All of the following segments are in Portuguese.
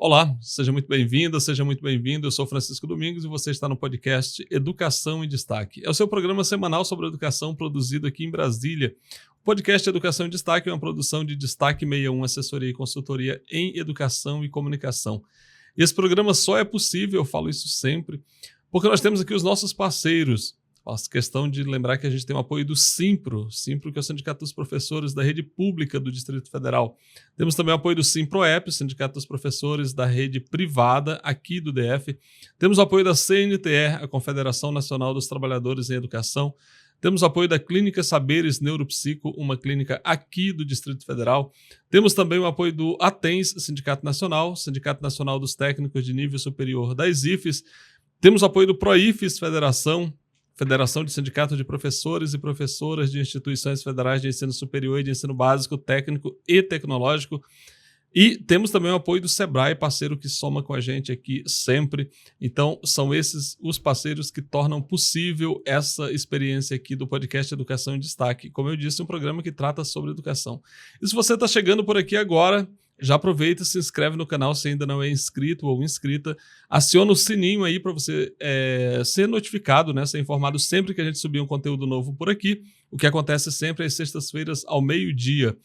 Olá, seja muito bem-vinda, seja muito bem-vindo. Eu sou Francisco Domingos e você está no podcast Educação em Destaque. É o seu programa semanal sobre educação produzido aqui em Brasília. O podcast Educação em Destaque é uma produção de Destaque 61, assessoria e consultoria em educação e comunicação. E esse programa só é possível, eu falo isso sempre, porque nós temos aqui os nossos parceiros. Faço questão de lembrar que a gente tem o apoio do Simpro, que é o Sindicato dos Professores da Rede Pública do Distrito Federal. Temos também o apoio do Simproep, o Sindicato dos Professores da Rede Privada aqui do DF. Temos o apoio da CNTE, a Confederação Nacional dos Trabalhadores em Educação. Temos o apoio da Clínica Saberes Neuropsico, uma clínica aqui do Distrito Federal. Temos também o apoio do ATENS, Sindicato Nacional dos Técnicos de Nível Superior das IFES. Temos o apoio do PROIFES Federação de Sindicatos de Professores e Professoras de Instituições Federais de Ensino Superior e de Ensino Básico, Técnico e Tecnológico. E temos também o apoio do Sebrae, parceiro que soma com a gente aqui sempre. Então, são esses os parceiros que tornam possível essa experiência aqui do podcast Educação em Destaque. Como eu disse, um programa que trata sobre educação. E se você está chegando por aqui agora, já aproveita e se inscreve no canal se ainda não é inscrito ou inscrita. Aciona o sininho aí para você ser notificado, né, ser informado sempre que a gente subir um conteúdo novo por aqui. O que acontece sempre às sextas-feiras ao meio-dia.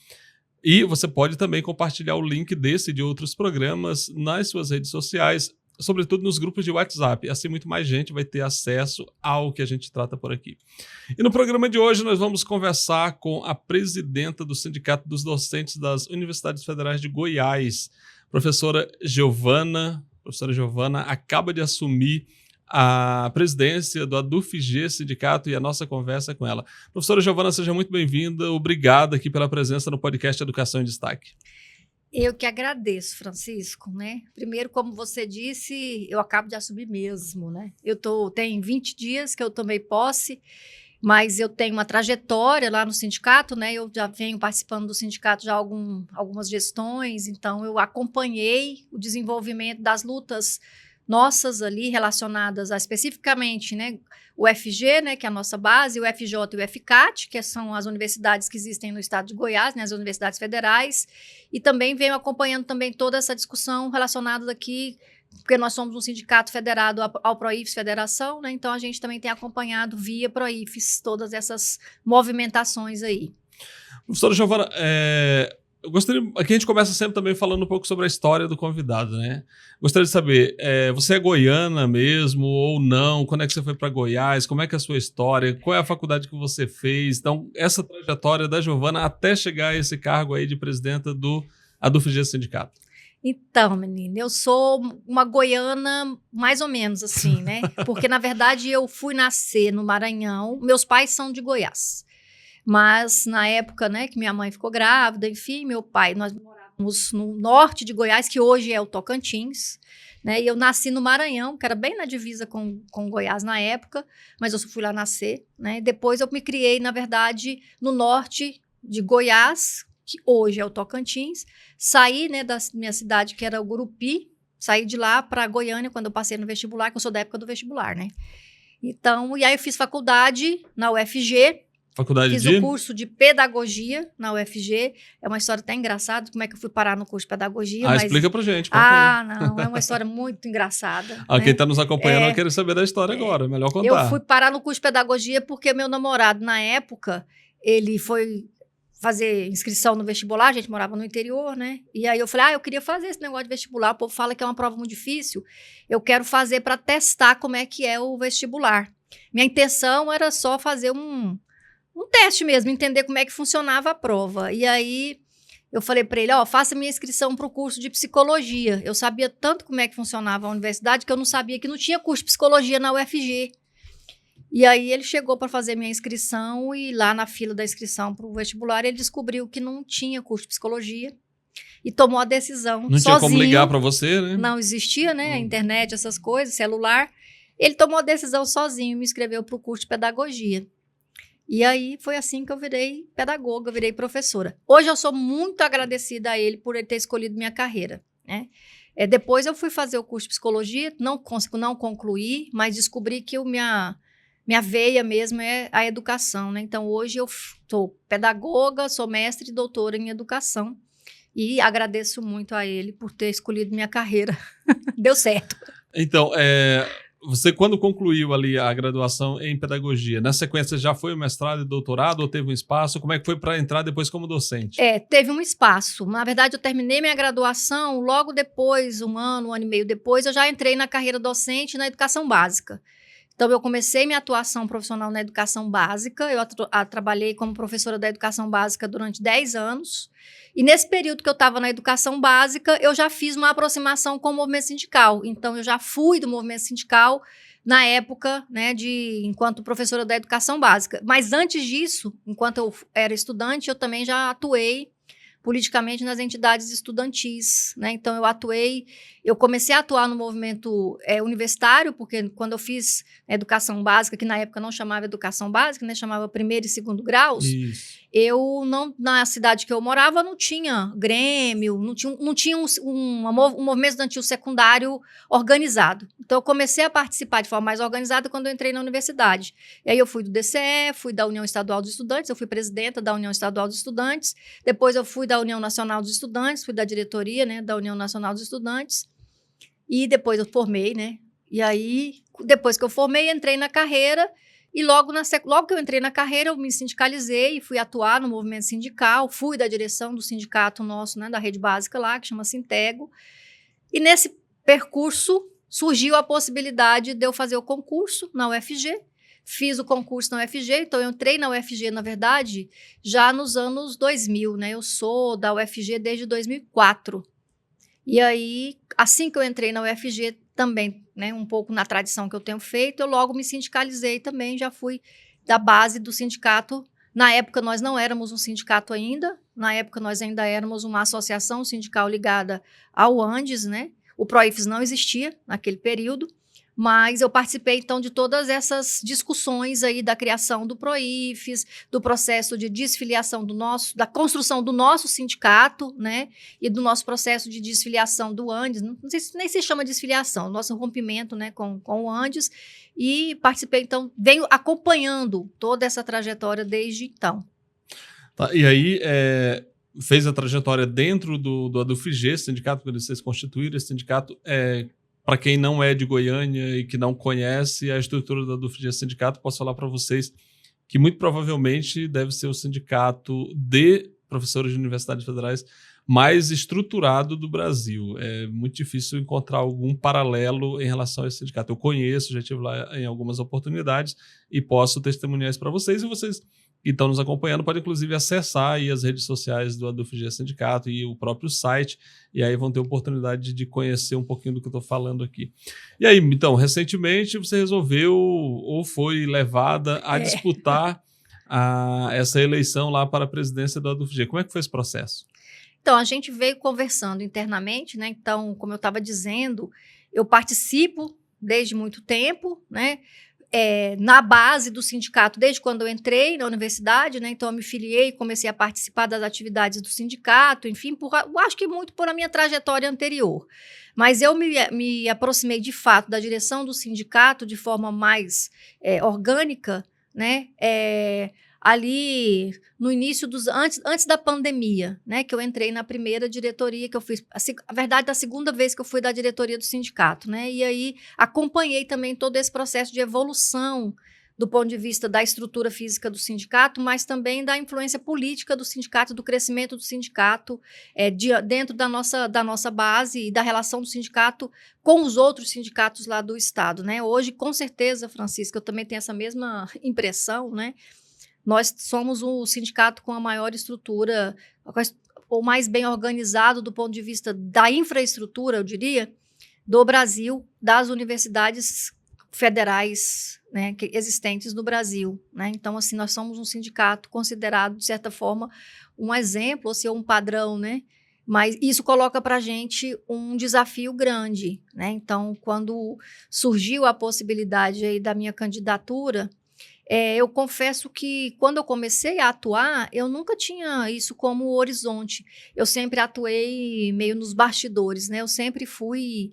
E você pode também compartilhar o link desse e de outros programas nas suas redes sociais, sobretudo nos grupos de WhatsApp. Assim, muito mais gente vai ter acesso ao que a gente trata por aqui. E no programa de hoje nós vamos conversar com a presidenta do Sindicato dos Docentes das Universidades Federais de Goiás, professora Giovana. A professora Giovana acaba de assumir a presidência do ADUFG Sindicato e a nossa conversa com ela. Professora Giovana, seja muito bem-vinda. Obrigada aqui pela presença no podcast Educação em Destaque. Eu que agradeço, Francisco, né? Primeiro, como você disse, eu acabo de assumir mesmo, né? Tem 20 dias que eu tomei posse, mas eu tenho uma trajetória lá no sindicato, né? Eu já venho participando do sindicato já há algumas gestões, então eu acompanhei o desenvolvimento das lutas nossas ali relacionadas a especificamente, né, o UFG, né, que é a nossa base, o FJ e o FCAT, que são as universidades que existem no estado de Goiás, né, as universidades federais, e também venho acompanhando também toda essa discussão relacionada aqui, porque nós somos um sindicato federado ao PROIFES Federação, né, então a gente também tem acompanhado via PROIFES todas essas movimentações aí. Professora Giovana, eu gostaria, aqui a gente começa sempre também falando um pouco sobre a história do convidado, né? Gostaria de saber, você é goiana mesmo ou não? Quando é que você foi para Goiás? Como é que é a sua história? Qual é a faculdade que você fez? Então, essa trajetória da Giovana até chegar a esse cargo aí de presidenta do ADUFG Sindicato. Então, menina, eu sou uma goiana mais ou menos assim, né? Porque, na verdade, eu fui nascer no Maranhão. Meus pais são de Goiás. Mas na época, né, que minha mãe ficou grávida, enfim, meu pai, nós morávamos no norte de Goiás, que hoje é o Tocantins, né, e eu nasci no Maranhão, que era bem na divisa com Goiás na época, mas eu fui lá nascer, né, depois eu me criei, na verdade, no norte de Goiás, que hoje é o Tocantins, saí, né, da minha cidade, que era o Gurupi, saí de lá para Goiânia, quando eu passei no vestibular, que eu sou da época do vestibular, né, então, e aí eu fiz faculdade na UFG. Fiz o curso de pedagogia na UFG. É uma história até engraçada, como é que eu fui parar no curso de pedagogia. Mas... explica pra gente. Não, é uma história muito engraçada. Né? Quem está nos acompanhando vai querer saber da história agora, é melhor contar. Eu fui parar no curso de pedagogia porque meu namorado, na época, ele foi fazer inscrição no vestibular, a gente morava no interior, né? E aí eu falei, eu queria fazer esse negócio de vestibular, o povo fala que é uma prova muito difícil, eu quero fazer para testar como é que é o vestibular. Minha intenção era só fazer um teste mesmo, entender como é que funcionava a prova. E aí, eu falei para ele, faça minha inscrição para o curso de psicologia. Eu sabia tanto como é que funcionava a universidade que eu não sabia que não tinha curso de psicologia na UFG. E aí, ele chegou para fazer minha inscrição e lá na fila da inscrição para o vestibular, ele descobriu que não tinha curso de psicologia e tomou a decisão sozinho. Não tinha como ligar para você, né? Não existia, né? Internet, essas coisas, celular. Ele tomou a decisão sozinho e me inscreveu para o curso de pedagogia. E aí, foi assim que eu virei pedagoga, eu virei professora. Hoje eu sou muito agradecida a ele por ele ter escolhido minha carreira, né? Depois eu fui fazer o curso de psicologia, não concluí, mas descobri que minha veia mesmo é a educação, né? Então, hoje eu sou pedagoga, sou mestre e doutora em educação. E agradeço muito a ele por ter escolhido minha carreira. Deu certo. Então, você quando concluiu ali a graduação em pedagogia, na sequência já foi o mestrado e doutorado ou teve um espaço? Como é que foi para entrar depois como docente? Teve um espaço. Na verdade, eu terminei minha graduação, logo depois, um ano e meio depois, eu já entrei na carreira docente na educação básica. Então, eu comecei minha atuação profissional na educação básica, eu trabalhei como professora da educação básica durante 10 anos, e nesse período que eu estava na educação básica, eu já fiz uma aproximação com o movimento sindical. Então, eu já fui do movimento sindical na época, né, enquanto professora da educação básica. Mas antes disso, enquanto eu era estudante, eu também já atuei politicamente nas entidades estudantis, né? Então, eu comecei a atuar no movimento universitário, porque quando eu fiz educação básica, que na época não chamava educação básica, né, chamava primeiro e segundo graus, na cidade que eu morava, não tinha grêmio, não tinha um movimento estudantil secundário organizado. Então, eu comecei a participar de forma mais organizada quando eu entrei na universidade. E aí eu fui do DCE, fui da União Estadual dos Estudantes, eu fui presidenta da União Estadual dos Estudantes, depois eu fui da União Nacional dos Estudantes, fui da diretoria, né, da União Nacional dos Estudantes, e depois eu formei, né, e aí, depois que eu formei, entrei na carreira, e logo que eu entrei na carreira, eu me sindicalizei e fui atuar no movimento sindical, fui da direção do sindicato nosso, né, da rede básica lá, que chama Sintego, e nesse percurso surgiu a possibilidade de eu fazer o concurso na UFG. Fiz o concurso na UFG, então eu entrei na UFG, na verdade, já nos anos 2000, né? Eu sou da UFG desde 2004. E aí, assim que eu entrei na UFG também, né, um pouco na tradição que eu tenho feito, eu logo me sindicalizei também, já fui da base do sindicato. Na época, nós não éramos um sindicato ainda, na época nós ainda éramos uma associação sindical ligada ao Andes, né? O PROIFES não existia naquele período, mas eu participei, então, de todas essas discussões aí da criação do PROIFES, do processo de desfiliação da construção do nosso sindicato, né, e do nosso processo de desfiliação do Andes, não sei se nem se chama desfiliação, nosso rompimento, né, com o Andes, e participei, então, venho acompanhando toda essa trajetória desde então. Tá, e aí, fez a trajetória dentro do ADUFG, sindicato que vocês constituíram, esse sindicato para quem não é de Goiânia e que não conhece a estrutura da ADUFG Sindicato, posso falar para vocês que muito provavelmente deve ser o sindicato de professores de universidades federais mais estruturado do Brasil. É muito difícil encontrar algum paralelo em relação a esse sindicato. Eu conheço, já estive lá em algumas oportunidades e posso testemunhar isso para vocês, e vocês que estão nos acompanhando podem, inclusive, acessar aí as redes sociais do ADUFG Sindicato e o próprio site, e aí vão ter oportunidade de conhecer um pouquinho do que eu estou falando aqui. E aí, então, recentemente você resolveu ou foi levada a disputar essa eleição lá para a presidência do ADUFG. Como é que foi esse processo? Então, a gente veio conversando internamente, né? Então, como eu estava dizendo, eu participo desde muito tempo, né? Na base do sindicato, desde quando eu entrei na universidade, né? Então eu me filiei, comecei a participar das atividades do sindicato, enfim, acho que muito por a minha trajetória anterior. Mas eu me aproximei de fato da direção do sindicato de forma mais orgânica, né? Ali no início antes da pandemia, né, que eu entrei na primeira diretoria que eu fiz, a verdade, da segunda vez que eu fui da diretoria do sindicato, né, e aí acompanhei também todo esse processo de evolução do ponto de vista da estrutura física do sindicato, mas também da influência política do sindicato, do crescimento do sindicato dentro da nossa base e da relação do sindicato com os outros sindicatos lá do estado, né. Hoje, com certeza, Francisca, eu também tenho essa mesma impressão, né. Nós somos o sindicato com a maior estrutura, ou mais bem organizado do ponto de vista da infraestrutura, eu diria, do Brasil, das universidades federais, né, existentes no Brasil, né? Então, assim, nós somos um sindicato considerado, de certa forma, um exemplo, ou seja, um padrão, né? Mas isso coloca para a gente um desafio grande, né? Então, quando surgiu a possibilidade aí da minha candidatura, Eu confesso que quando eu comecei a atuar, eu nunca tinha isso como horizonte. Eu sempre atuei meio nos bastidores, né? Eu sempre fui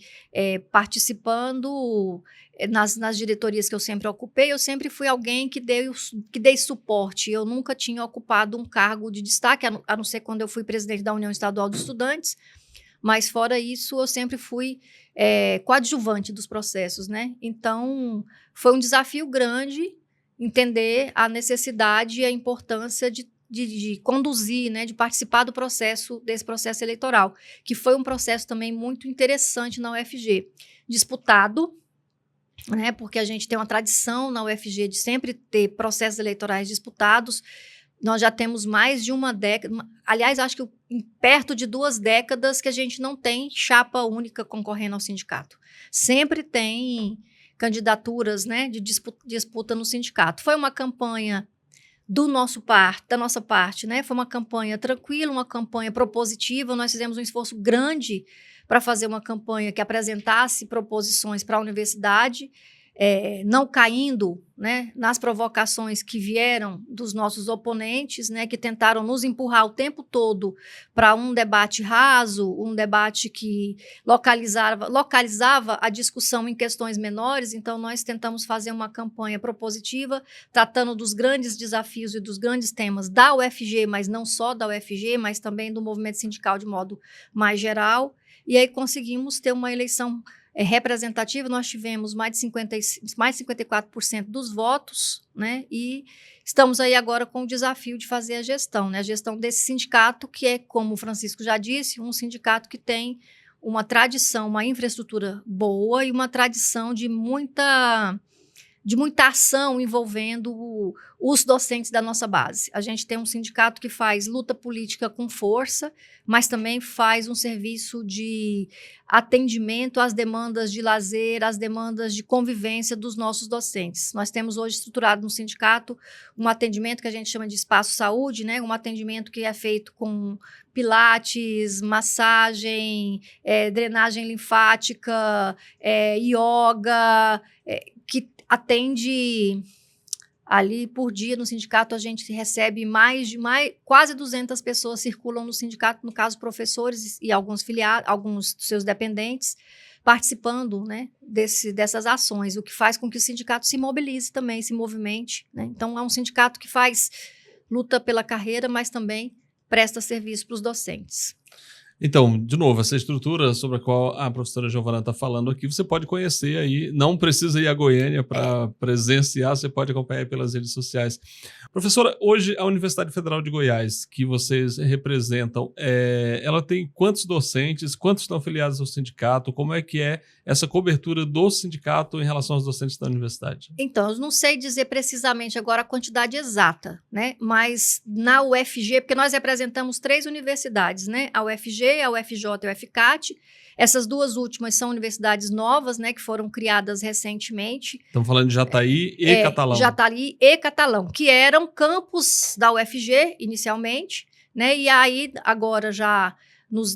participando nas diretorias que eu sempre ocupei, eu sempre fui alguém que dei suporte. Eu nunca tinha ocupado um cargo de destaque, a não ser quando eu fui presidente da União Estadual dos Estudantes, mas fora isso, eu sempre fui coadjuvante dos processos, né? Então, foi um desafio grande entender a necessidade e a importância de conduzir, né, de participar desse processo eleitoral, que foi um processo também muito interessante na UFG. Disputado, né, porque a gente tem uma tradição na UFG de sempre ter processos eleitorais disputados. Nós já temos mais de uma década, aliás, acho que perto de 2 décadas que a gente não tem chapa única concorrendo ao sindicato. Sempre tem candidaturas, né, de disputa no sindicato. Foi uma campanha da nossa parte, né? Foi uma campanha tranquila, uma campanha propositiva. Nós fizemos um esforço grande para fazer uma campanha que apresentasse proposições para a universidade, não caindo, né, nas provocações que vieram dos nossos oponentes, né, que tentaram nos empurrar o tempo todo para um debate raso, um debate que localizava a discussão em questões menores. Então, nós tentamos fazer uma campanha propositiva, tratando dos grandes desafios e dos grandes temas da UFG, mas não só da UFG, mas também do movimento sindical de modo mais geral. E aí conseguimos ter uma eleição representativa. Nós tivemos mais de 54% dos votos, né? E estamos aí agora com o desafio de fazer a gestão, né? A gestão desse sindicato, que é, como o Francisco já disse, um sindicato que tem uma tradição, uma infraestrutura boa e uma tradição de muita ação envolvendo os docentes da nossa base. A gente tem um sindicato que faz luta política com força, mas também faz um serviço de atendimento às demandas de lazer, às demandas de convivência dos nossos docentes. Nós temos hoje estruturado no sindicato um atendimento que a gente chama de espaço saúde, né? Um atendimento que é feito com pilates, massagem, drenagem linfática, yoga, que atende ali por dia no sindicato. A gente recebe quase 200 pessoas circulam no sindicato, no caso professores e alguns dos seus dependentes, participando, né, dessas ações, o que faz com que o sindicato se mobilize também, se movimente, né? Então, é um sindicato que luta pela carreira, mas também presta serviço para os docentes. Então, de novo, essa estrutura sobre a qual a professora Giovana está falando aqui, você pode conhecer aí, não precisa ir a Goiânia para presenciar, você pode acompanhar pelas redes sociais. Professora, hoje a Universidade Federal de Goiás, que vocês representam, ela tem quantos docentes, quantos estão afiliados ao sindicato, como é que é essa cobertura do sindicato em relação aos docentes da universidade? Então, eu não sei dizer precisamente agora a quantidade exata, né? Mas na UFG, porque nós representamos 3 universidades, né? A UFG, a UFJ e a UFCAT. Essas 2 últimas são universidades novas, né, que foram criadas recentemente. Estamos falando de Jataí e Catalão. Jataí e Catalão, que eram campus da UFG inicialmente, né? E aí, agora já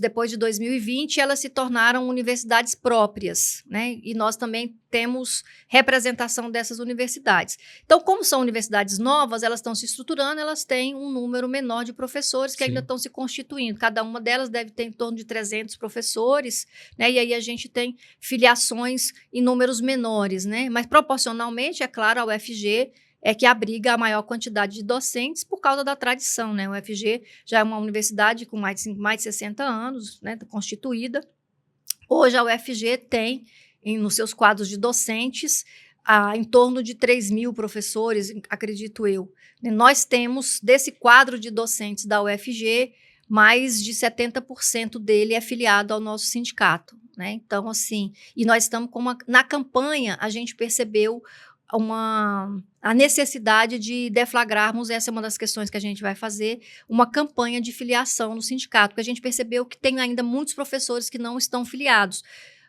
depois de 2020, elas se tornaram universidades próprias, né? E nós também temos representação dessas universidades. Então, como são universidades novas, elas estão se estruturando, elas têm um número menor de professores que ainda estão se constituindo. Cada uma delas deve ter em torno de 300 professores, né? E aí a gente tem filiações em números menores, né? Mas proporcionalmente, é claro, a UFG é que abriga a maior quantidade de docentes por causa da tradição, né? O UFG já é uma universidade com mais de 60 anos, né, constituída. Hoje a UFG tem, nos seus quadros de docentes, em torno de 3.000 professores, acredito eu. Nós temos, desse quadro de docentes da UFG, mais de 70% dele é filiado ao nosso sindicato, né? Então, assim, e nós estamos na campanha, a gente percebeu a necessidade de deflagrarmos, essa é uma das questões que a gente vai fazer, uma campanha de filiação no sindicato, porque a gente percebeu que tem ainda muitos professores que não estão filiados.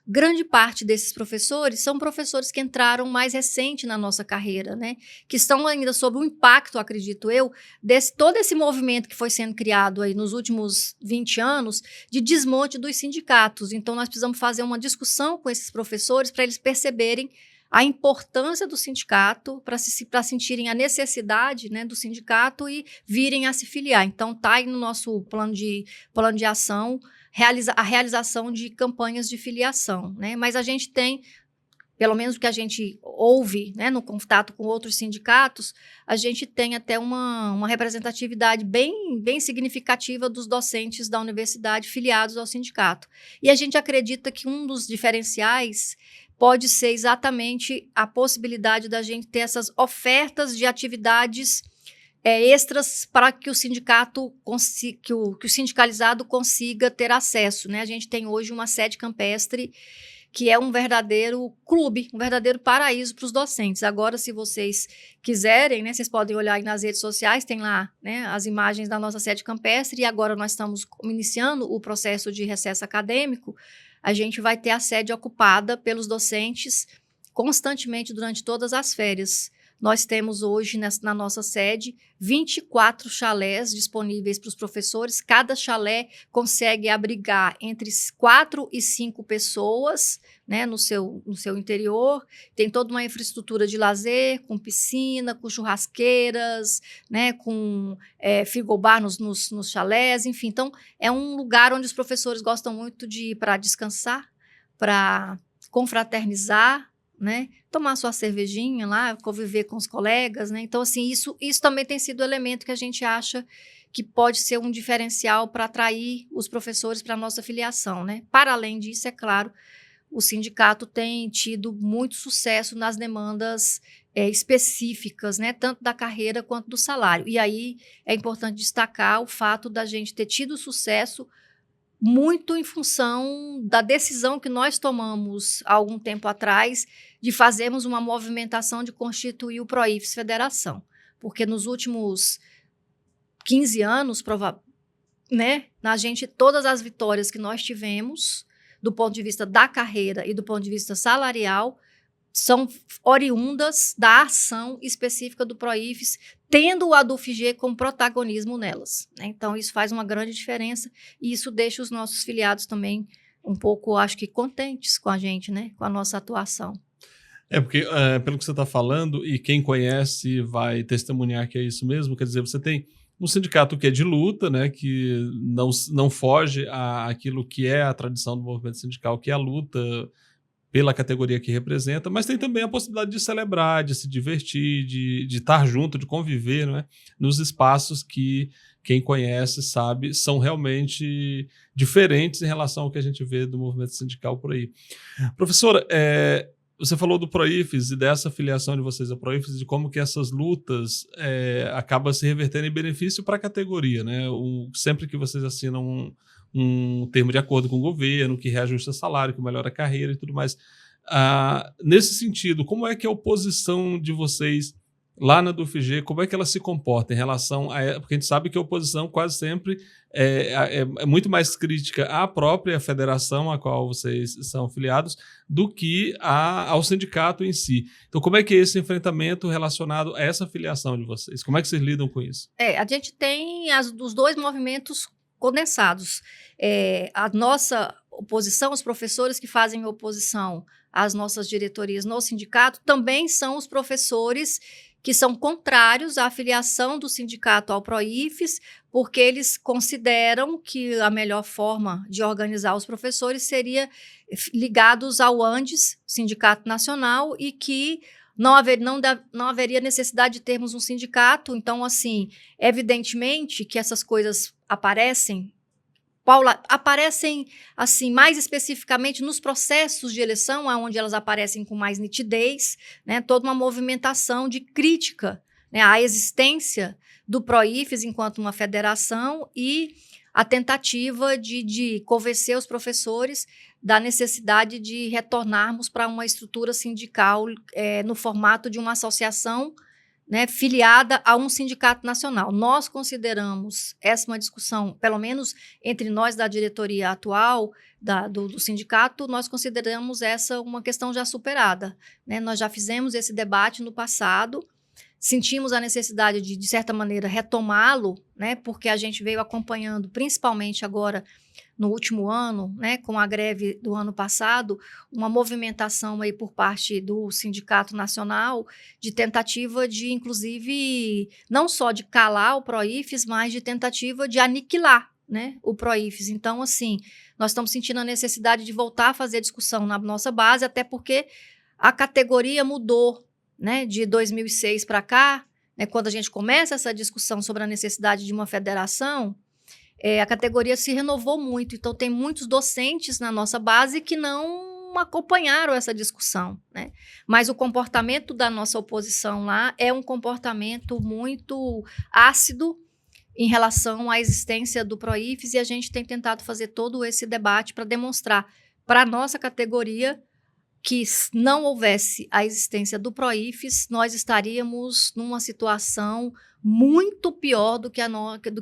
Grande parte desses professores são professores que entraram mais recente na nossa carreira, né? Que estão ainda sob o impacto, acredito eu, todo esse movimento que foi sendo criado aí nos últimos 20 anos de desmonte dos sindicatos. Então, nós precisamos fazer uma discussão com esses professores para eles perceberem a importância do sindicato para sentirem a necessidade, né, do sindicato e virem a se filiar. Então, está aí no nosso plano de ação a realização de campanhas de filiação, né? Mas a gente tem, pelo menos o que a gente ouve, né, no contato com outros sindicatos, a gente tem até uma representatividade bem significativa dos docentes da universidade filiados ao sindicato. E a gente acredita que um dos diferenciais pode ser exatamente a possibilidade da gente ter essas ofertas de atividades extras para que o sindicato, que o sindicalizado consiga ter acesso, né? A gente tem hoje uma sede campestre que é um verdadeiro clube, um verdadeiro paraíso para os docentes. Agora, se vocês quiserem, né, vocês podem olhar aí nas redes sociais, tem lá, né, as imagens da nossa sede campestre, e agora nós estamos iniciando o processo de recesso acadêmico. A gente vai ter a sede ocupada pelos docentes constantemente durante todas as férias. Nós temos hoje, na nossa sede, 24 chalés disponíveis para os professores. Cada chalé consegue abrigar entre 4 e 5 pessoas, né, no seu interior. Tem toda uma infraestrutura de lazer, com piscina, com churrasqueiras, né, com frigobar nos chalés, enfim. Então, é um lugar onde os professores gostam muito de ir para descansar, para confraternizar, né? Tomar sua cervejinha lá, conviver com os colegas, né? Então, assim, isso também tem sido um elemento que a gente acha que pode ser um diferencial para atrair os professores para a nossa filiação, né? Para além disso, é claro, o sindicato tem tido muito sucesso nas demandas específicas, né? Tanto da carreira quanto do salário. E aí é importante destacar o fato da gente ter tido sucesso muito em função da decisão que nós tomamos há algum tempo atrás de fazermos uma movimentação de constituir o PROIFES Federação. Porque nos últimos 15 anos, né, todas as vitórias que nós tivemos, do ponto de vista da carreira e do ponto de vista salarial, são oriundas da ação específica do PROIFES, tendo o ADUFG como protagonismo nelas, né? Então, isso faz uma grande diferença e isso deixa os nossos filiados também um pouco, acho que, contentes com a gente, né? Com a nossa atuação. Porque, pelo que você está falando, e quem conhece vai testemunhar que é isso mesmo, quer dizer, você tem um sindicato que é de luta, né, que não foge àquilo que é a tradição do movimento sindical, que é a luta pela categoria que representa, mas tem também a possibilidade de celebrar, de se divertir, de estar junto, de conviver, né, nos espaços que quem conhece sabe são realmente diferentes em relação ao que a gente vê do movimento sindical por aí. Professora, você falou do PROIFES e dessa filiação de vocês ao PROIFES, de como que essas lutas acabam se revertendo em benefício para a categoria, né? Sempre que vocês assinam um termo de acordo com o governo, que reajusta salário, que melhora a carreira e tudo mais. Nesse sentido, como é que a oposição de vocês lá na DUFG, como é que ela se comporta em relação a... Porque a gente sabe que a oposição quase sempre é muito mais crítica à própria federação a qual vocês são filiados do que ao sindicato em si. Então, como é que é esse enfrentamento relacionado a essa filiação de vocês? Como é que vocês lidam com isso? A gente tem os dois movimentos condensados. A nossa oposição, os professores que fazem oposição às nossas diretorias no sindicato, também são os professores que são contrários à filiação do sindicato ao PROIFES, porque eles consideram que a melhor forma de organizar os professores seria ligados ao ANDES, Sindicato Nacional, e que não haveria necessidade de termos um sindicato. Então, assim, evidentemente que essas coisas aparecem, assim, mais especificamente nos processos de eleição, onde elas aparecem com mais nitidez, né, toda uma movimentação de crítica, né, à existência do PROIFES enquanto uma federação e a tentativa de convencer os professores da necessidade de retornarmos para uma estrutura sindical no formato de uma associação, né, filiada a um sindicato nacional. Nós consideramos essa uma discussão, pelo menos entre nós da diretoria atual do sindicato, nós consideramos essa uma questão já superada, né? Nós já fizemos esse debate no passado, sentimos a necessidade de certa maneira, retomá-lo, né, porque a gente veio acompanhando, principalmente agora no último ano, né, com a greve do ano passado, uma movimentação aí por parte do Sindicato Nacional de tentativa de, inclusive, não só de calar o PROIFES, mas de tentativa de aniquilar, né, o PROIFES. Então, assim, nós estamos sentindo a necessidade de voltar a fazer discussão na nossa base, até porque a categoria mudou, né, de 2006 para cá, né, quando a gente começa essa discussão sobre a necessidade de uma federação, a categoria se renovou muito, então tem muitos docentes na nossa base que não acompanharam essa discussão, né? Mas o comportamento da nossa oposição lá é um comportamento muito ácido em relação à existência do PROIFES, e a gente tem tentado fazer todo esse debate para demonstrar para a nossa categoria que se não houvesse a existência do PROIFES, nós estaríamos numa situação muito pior do que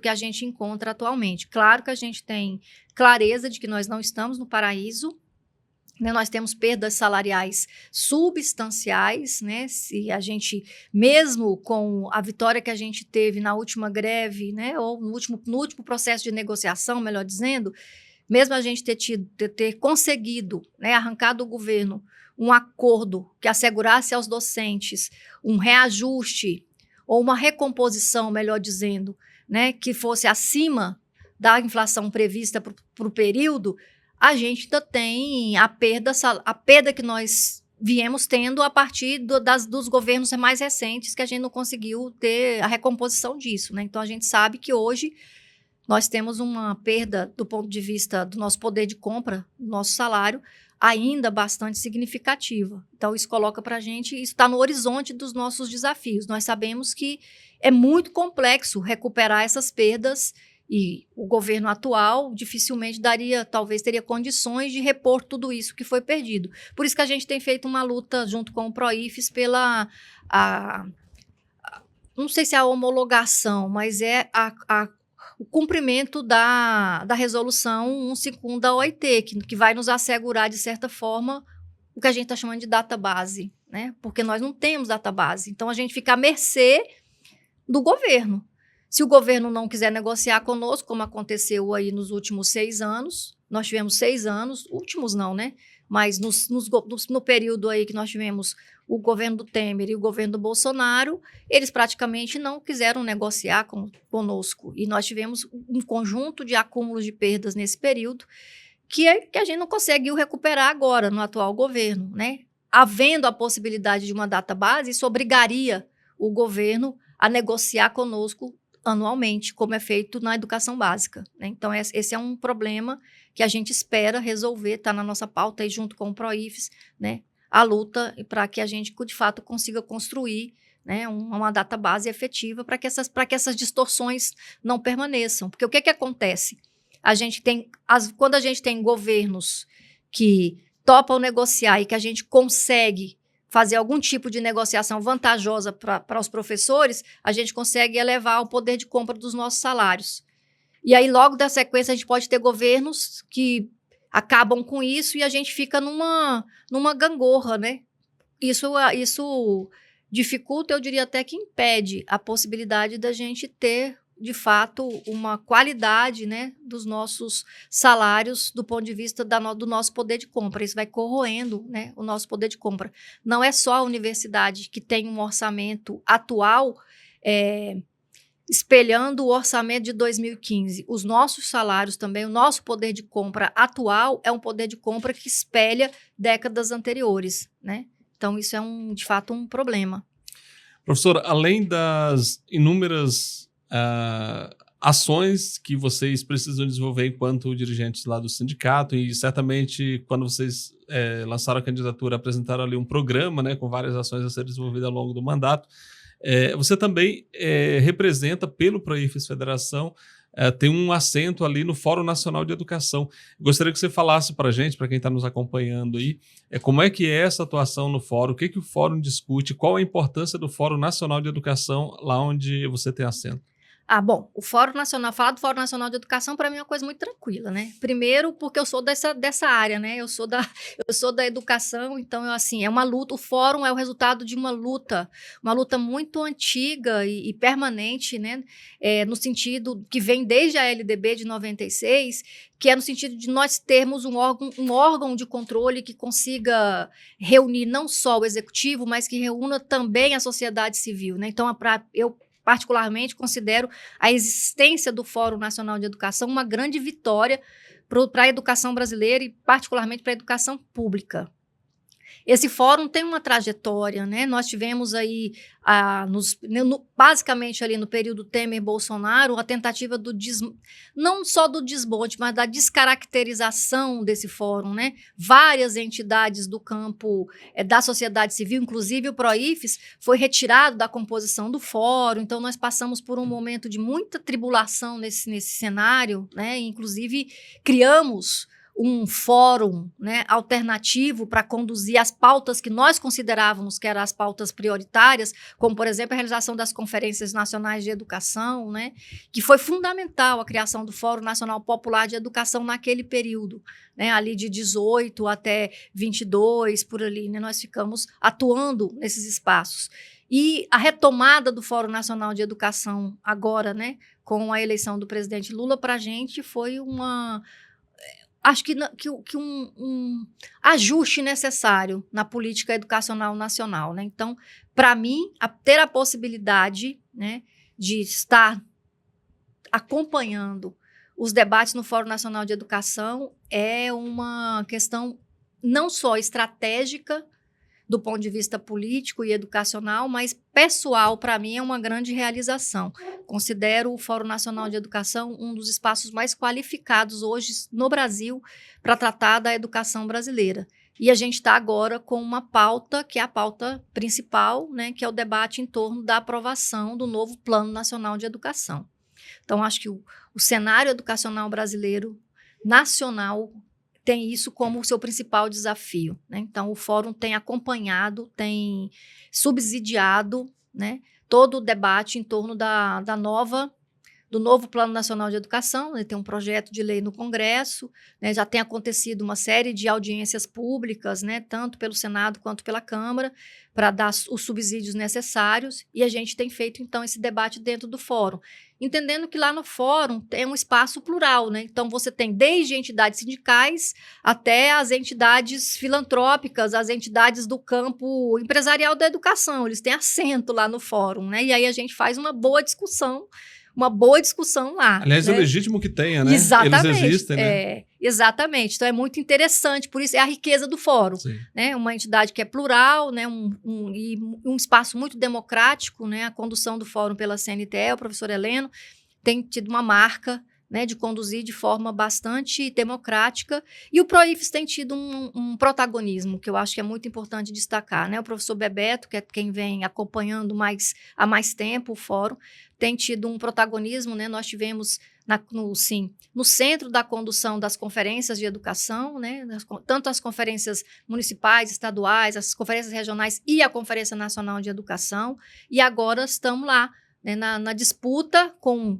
a gente encontra atualmente. Claro que a gente tem clareza de que nós não estamos no paraíso, né? Nós temos perdas salariais substanciais, né? Se a gente, mesmo com a vitória que a gente teve na última greve, né? Ou no último processo de negociação, melhor dizendo, mesmo a gente ter conseguido, né, arrancar do governo um acordo que assegurasse aos docentes um reajuste ou uma recomposição, melhor dizendo, né, que fosse acima da inflação prevista para o período, a gente ainda tem a perda que nós viemos tendo a partir dos governos mais recentes, que a gente não conseguiu ter a recomposição disso, né? Então, a gente sabe que hoje nós temos uma perda do ponto de vista do nosso poder de compra, do nosso salário, ainda bastante significativa. Então, isso coloca para a gente, isso está no horizonte dos nossos desafios. Nós sabemos que é muito complexo recuperar essas perdas e o governo atual dificilmente talvez teria condições de repor tudo isso que foi perdido. Por isso que a gente tem feito uma luta junto com o PROIFES pela, não sei se é a homologação, mas é o cumprimento da resolução 151 da OIT, que vai nos assegurar, de certa forma, o que a gente está chamando de database, né? Porque nós não temos database. Então, a gente fica à mercê do governo. Se o governo não quiser negociar conosco, como aconteceu aí nos últimos 6 anos, nós tivemos 6 anos, últimos não, né? Mas no período aí que nós tivemos o governo do Temer e o governo do Bolsonaro, eles praticamente não quiseram negociar conosco. E nós tivemos um conjunto de acúmulos de perdas nesse período que a gente não conseguiu recuperar agora no atual governo, né? Havendo a possibilidade de uma database, isso obrigaria o governo a negociar conosco anualmente, como é feito na educação básica, né? Então, esse é um problema que a gente espera resolver, está na nossa pauta aí junto com o PROIFES, né? A luta para que a gente, de fato, consiga construir, né, uma database efetiva para que essas distorções não permaneçam. Porque o que acontece? Quando a gente tem governos que topam negociar e que a gente consegue fazer algum tipo de negociação vantajosa para os professores, a gente consegue elevar o poder de compra dos nossos salários. E aí, logo da sequência, a gente pode ter governos que acabam com isso e a gente fica numa gangorra, né? Isso dificulta, eu diria até que impede a possibilidade da gente ter, de fato, uma qualidade, né, dos nossos salários do ponto de vista do nosso poder de compra. Isso vai corroendo, né, o nosso poder de compra. Não é só a universidade que tem um orçamento atual espelhando o orçamento de 2015. Os nossos salários também, o nosso poder de compra atual é um poder de compra que espelha décadas anteriores, né? Então, isso é, de fato, um problema. Professora, além das inúmeras ações que vocês precisam desenvolver enquanto dirigentes lá do sindicato, e certamente quando vocês lançaram a candidatura, apresentaram ali um programa, né, com várias ações a serem desenvolvidas ao longo do mandato, você também representa pelo PROIFES Federação, tem um assento ali no Fórum Nacional de Educação. Gostaria que você falasse para a gente, para quem está nos acompanhando aí, como é que é essa atuação no Fórum, o que o Fórum discute, qual a importância do Fórum Nacional de Educação lá onde você tem assento? Bom, falar do Fórum Nacional de Educação para mim é uma coisa muito tranquila, né? Primeiro, porque eu sou dessa área, né? Eu sou da educação, então, assim, é uma luta. O fórum é o resultado de uma luta muito antiga e permanente, né? No sentido que vem desde a LDB de 96, que é no sentido de nós termos um órgão de controle que consiga reunir não só o executivo, mas que reúna também a sociedade civil, né? Então, eu particularmente considero a existência do Fórum Nacional de Educação uma grande vitória para a educação brasileira e particularmente para a educação pública. Esse fórum tem uma trajetória, né? Nós tivemos aí, basicamente ali no período Temer-Bolsonaro, a tentativa não só do desmonte, mas da descaracterização desse fórum, né? Várias entidades do campo da sociedade civil, inclusive o PROIFES, foi retirado da composição do fórum, então nós passamos por um momento de muita tribulação nesse cenário, né? Inclusive criamos um fórum, né, alternativo para conduzir as pautas que nós considerávamos que eram as pautas prioritárias, como, por exemplo, a realização das conferências nacionais de educação, né, que foi fundamental a criação do Fórum Nacional Popular de Educação naquele período, né, ali de 18 até 22, por ali, né, nós ficamos atuando nesses espaços. E a retomada do Fórum Nacional de Educação agora, né, com a eleição do presidente Lula, para a gente foi acho que um ajuste necessário na política educacional nacional, né? Então, para mim, ter a possibilidade, né, de estar acompanhando os debates no Fórum Nacional de Educação é uma questão não só estratégica do ponto de vista político e educacional, mas pessoal, para mim, é uma grande realização. Considero o Fórum Nacional de Educação um dos espaços mais qualificados hoje no Brasil para tratar da educação brasileira. E a gente está agora com uma pauta, que é a pauta principal, né, que é o debate em torno da aprovação do novo Plano Nacional de Educação. Então, acho que o cenário educacional brasileiro, nacional, tem isso como o seu principal desafio, né? Então, o Fórum tem acompanhado, tem subsidiado, né, todo o debate em torno do novo Plano Nacional de Educação, né? Tem um projeto de lei no Congresso, né? Já tem acontecido uma série de audiências públicas, né, tanto pelo Senado quanto pela Câmara, para dar os subsídios necessários, e a gente tem feito, então, esse debate dentro do Fórum, entendendo que lá no Fórum tem um espaço plural, né? Então, você tem desde entidades sindicais até as entidades filantrópicas, as entidades do campo empresarial da educação, eles têm assento lá no Fórum, né? E aí a gente faz uma boa discussão lá. Aliás, né? É legítimo que tenha, né? Exatamente. Eles existem, né? Exatamente. Então, é muito interessante, por isso é a riqueza do Fórum. Né? Uma entidade que é plural, né? Um espaço muito democrático, né? A condução do Fórum pela CNTE, o professor Heleno, tem tido uma marca, né, de conduzir de forma bastante democrática, e o PROIFES tem tido um protagonismo, que eu acho que é muito importante destacar, né? O professor Bebeto, que é quem vem acompanhando há mais tempo o fórum, tem tido um protagonismo, né? Nós tivemos no centro da condução das conferências de educação, né? Tanto as conferências municipais, estaduais, as conferências regionais e a Conferência Nacional de Educação, e agora estamos lá, né, na disputa com,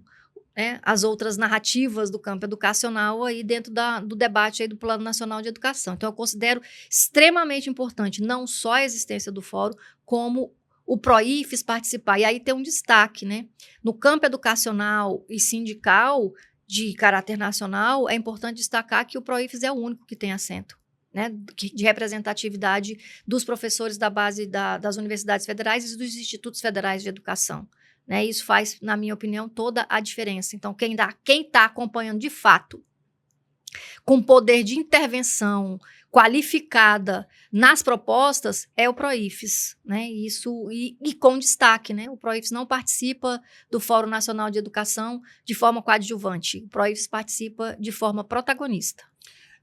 né, as outras narrativas do campo educacional aí dentro do debate aí do Plano Nacional de Educação. Então, eu considero extremamente importante não só a existência do fórum, como o PROIFES participar. E aí tem um destaque, né? No campo educacional e sindical de caráter nacional, é importante destacar que o PROIFES é o único que tem assento, né, de representatividade dos professores da base das universidades federais e dos institutos federais de educação. Né, isso faz, na minha opinião, toda a diferença. Então, quem está acompanhando de fato, com poder de intervenção qualificada nas propostas, é o PROIFES. Né, e com destaque, né, o PROIFES não participa do Fórum Nacional de Educação de forma coadjuvante, o PROIFES participa de forma protagonista.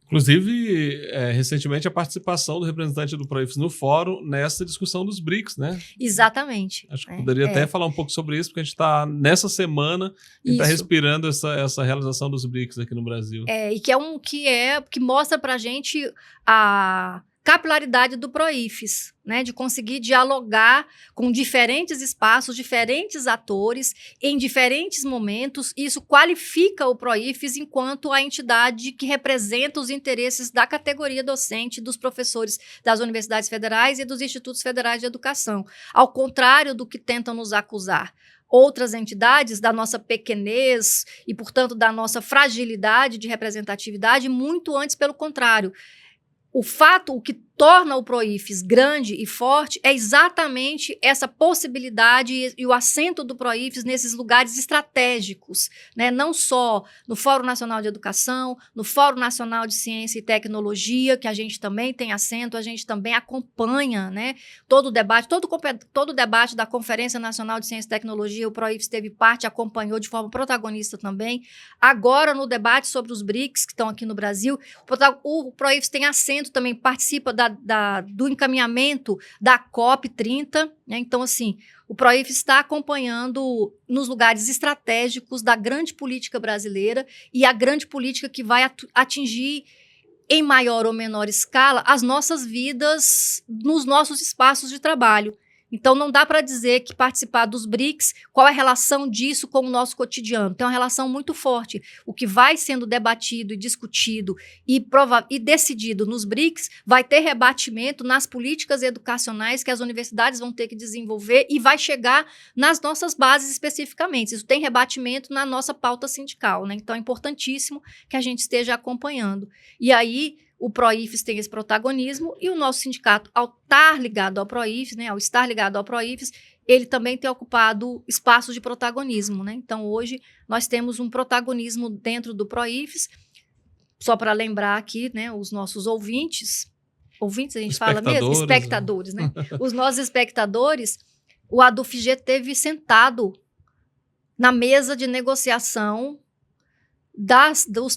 Inclusive, recentemente, a participação do representante do PROIFES no fórum nessa discussão dos BRICS, né? Exatamente. Acho que poderia até falar um pouco sobre isso, porque a gente está nessa semana e está respirando essa realização dos BRICS aqui no Brasil. Que mostra para a gente a capilaridade do Proifes, né, de conseguir dialogar com diferentes espaços, diferentes atores, em diferentes momentos. Isso qualifica o Proifes enquanto a entidade que representa os interesses da categoria docente, dos professores das universidades federais e dos institutos federais de educação, ao contrário do que tentam nos acusar outras entidades da nossa pequenez e, portanto, da nossa fragilidade de representatividade, muito antes, pelo contrário. O que torna o Proifes grande e forte é exatamente essa possibilidade e o assento do Proifes nesses lugares estratégicos, né? Não só no Fórum Nacional de Educação, no Fórum Nacional de Ciência e Tecnologia, que a gente também tem assento, a gente também acompanha, né, todo o debate, todo o debate da Conferência Nacional de Ciência e Tecnologia, o Proifes teve parte, acompanhou de forma protagonista também. Agora, no debate sobre os BRICS, que estão aqui no Brasil, o Proifes tem assento também, participa do encaminhamento da COP30, né? Então, assim, o Proifes está acompanhando nos lugares estratégicos da grande política brasileira e a grande política que vai atingir, em maior ou menor escala, as nossas vidas nos nossos espaços de trabalho. Então, não dá para dizer que participar dos BRICS, qual é a relação disso com o nosso cotidiano? Tem uma relação muito forte. O que vai sendo debatido e discutido e decidido nos BRICS vai ter rebatimento nas políticas educacionais que as universidades vão ter que desenvolver e vai chegar nas nossas bases especificamente. Isso tem rebatimento na nossa pauta sindical, né? Então, é importantíssimo que a gente esteja acompanhando. E aí, o Proifes tem esse protagonismo e o nosso sindicato, ao estar ligado ao Proifes, né, ele também tem ocupado espaços de protagonismo, né? Então, hoje, nós temos um protagonismo dentro do Proifes, só para lembrar aqui, né, os nossos ouvintes a gente fala mesmo? Espectadores, né? Os nossos espectadores, o ADUFG teve sentado na mesa de negociação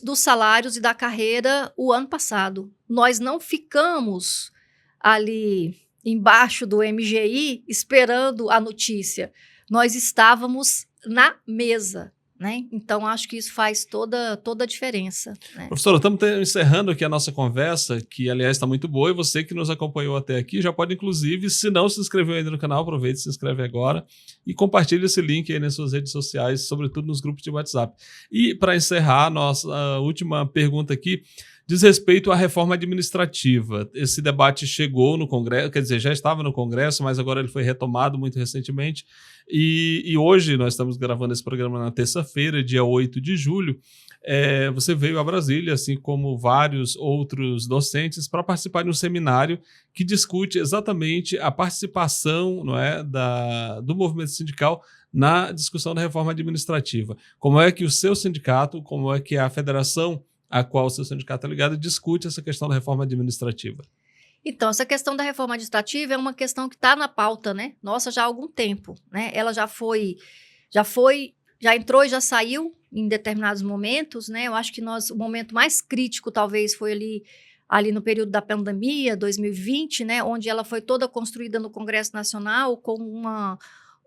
dos salários e da carreira o ano passado. Nós não ficamos ali embaixo do MGI esperando a notícia. Nós estávamos na mesa, né? Então, acho que isso faz toda a diferença, né? Professora, estamos encerrando aqui a nossa conversa, que, aliás, está muito boa, e você que nos acompanhou até aqui já pode, inclusive, se não se inscreveu ainda no canal, aproveite e se inscreve agora e compartilhe esse link aí nas suas redes sociais, sobretudo nos grupos de WhatsApp. E, para encerrar, nossa última pergunta aqui diz respeito à reforma administrativa. Esse debate chegou no Congresso, quer dizer, já estava no Congresso, mas agora ele foi retomado muito recentemente. E hoje, nós estamos gravando esse programa na terça-feira, dia 8 de julho, você veio a Brasília, assim como vários outros docentes, para participar de um seminário que discute exatamente a participação, não é, do movimento sindical na discussão da reforma administrativa. Como é que o seu sindicato, como é que a federação a qual o seu sindicato é ligado, discute essa questão da reforma administrativa? Então, essa questão da reforma administrativa é uma questão que está na pauta, né? Nossa, já há algum tempo, né? Ela já entrou e já saiu em determinados momentos, né? Eu acho que o momento mais crítico talvez foi ali no período da pandemia, 2020, né? Onde ela foi toda construída no Congresso Nacional com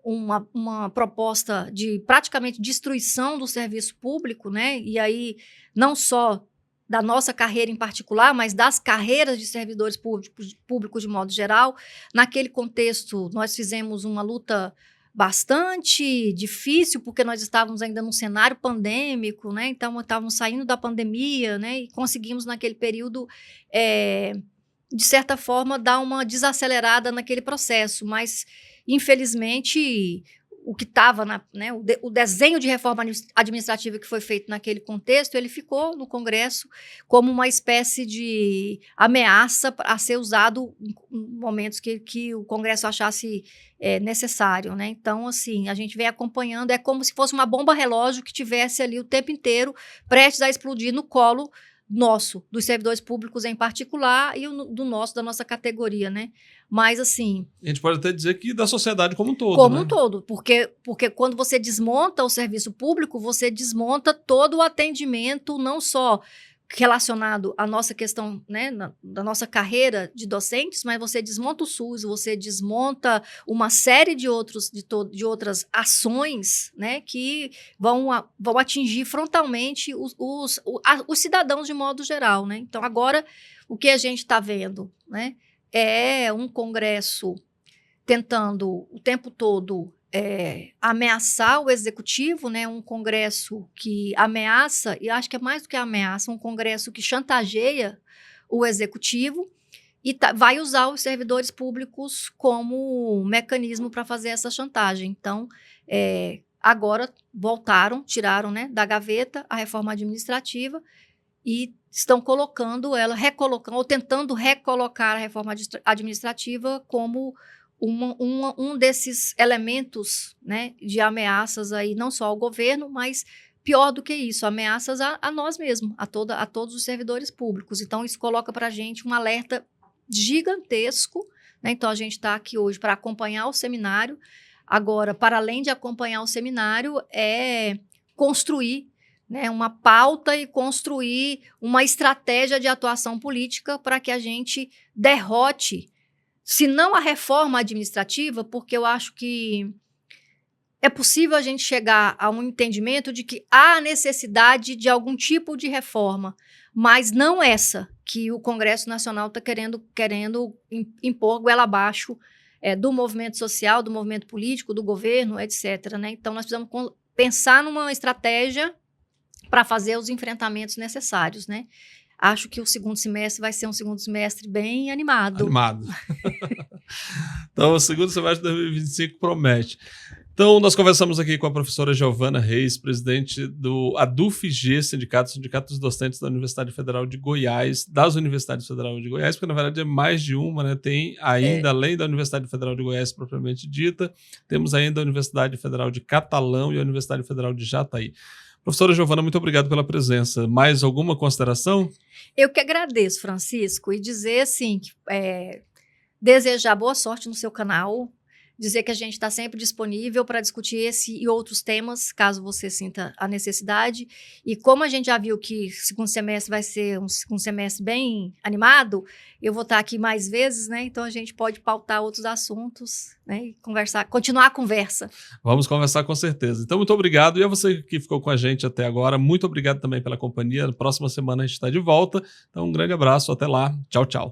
uma proposta de praticamente destruição do serviço público, né? E aí, não só da nossa carreira em particular, mas das carreiras de servidores públicos de modo geral. Naquele contexto, nós fizemos uma luta bastante difícil, porque nós estávamos ainda num cenário pandêmico, né? Então, estávamos saindo da pandemia, né? E conseguimos, naquele período, de certa forma, dar uma desacelerada naquele processo, mas infelizmente, o que estava, né, o desenho de reforma administrativa que foi feito naquele contexto, ele ficou no Congresso como uma espécie de ameaça a ser usado em momentos que o Congresso achasse necessário, né? Então, assim, a gente vem acompanhando, é como se fosse uma bomba relógio que tivesse ali o tempo inteiro prestes a explodir no colo nosso, dos servidores públicos em particular, e da nossa categoria, né? Mas, assim... A gente pode até dizer que da sociedade como um todo, como né? um todo, porque quando você desmonta o serviço público, você desmonta todo o atendimento, não só relacionado à nossa questão, né, da nossa carreira de docentes, mas você desmonta o SUS, você desmonta uma série de outras ações, né, que vão atingir frontalmente os cidadãos de modo geral, né? Então, agora, o que a gente está vendo, né, é um Congresso tentando o tempo todo ameaçar o executivo, né? Um Congresso que ameaça, e acho que é mais do que ameaça, um Congresso que chantageia o executivo e vai usar os servidores públicos como mecanismo para fazer essa chantagem. Então, agora tiraram, né, da gaveta a reforma administrativa e estão recolocando ou tentando recolocar a reforma administrativa como um desses elementos, né, de ameaças aí, não só ao governo, mas pior do que isso, ameaças a nós mesmos, a todos os servidores públicos. Então, isso coloca para a gente um alerta gigantesco, né? Então, a gente está aqui hoje para acompanhar o seminário. Agora, para além de acompanhar o seminário, construir, né, uma pauta e construir uma estratégia de atuação política para que a gente derrote, se não a reforma administrativa, porque eu acho que é possível a gente chegar a um entendimento de que há necessidade de algum tipo de reforma, mas não essa que o Congresso Nacional está querendo impor goela abaixo do movimento social, do movimento político, do governo, etc., né? Então, nós precisamos pensar numa estratégia para fazer os enfrentamentos necessários, né? Acho que o segundo semestre vai ser um segundo semestre bem animado. Então, o segundo semestre de 2025 promete. Então, nós conversamos aqui com a professora Giovana Reis, presidente do ADUFG, Sindicato dos Docentes da Universidade Federal de Goiás, das Universidades Federais de Goiás, porque na verdade é mais de uma, né? Tem ainda, além da Universidade Federal de Goiás propriamente dita, temos ainda a Universidade Federal de Catalão e a Universidade Federal de Jataí. Professora Giovana, muito obrigado pela presença. Mais alguma consideração? Eu que agradeço, Francisco, e dizer assim, desejar boa sorte no seu canal, dizer que a gente está sempre disponível para discutir esse e outros temas, caso você sinta a necessidade. E como a gente já viu que o segundo semestre vai ser um segundo semestre bem animado, eu vou estar aqui mais vezes, né? Então a gente pode pautar outros assuntos, né? E continuar a conversa. Vamos conversar com certeza. Então, muito obrigado. E a você que ficou com a gente até agora, muito obrigado também pela companhia. Na próxima semana a gente está de volta. Então, um grande abraço. Até lá. Tchau, tchau.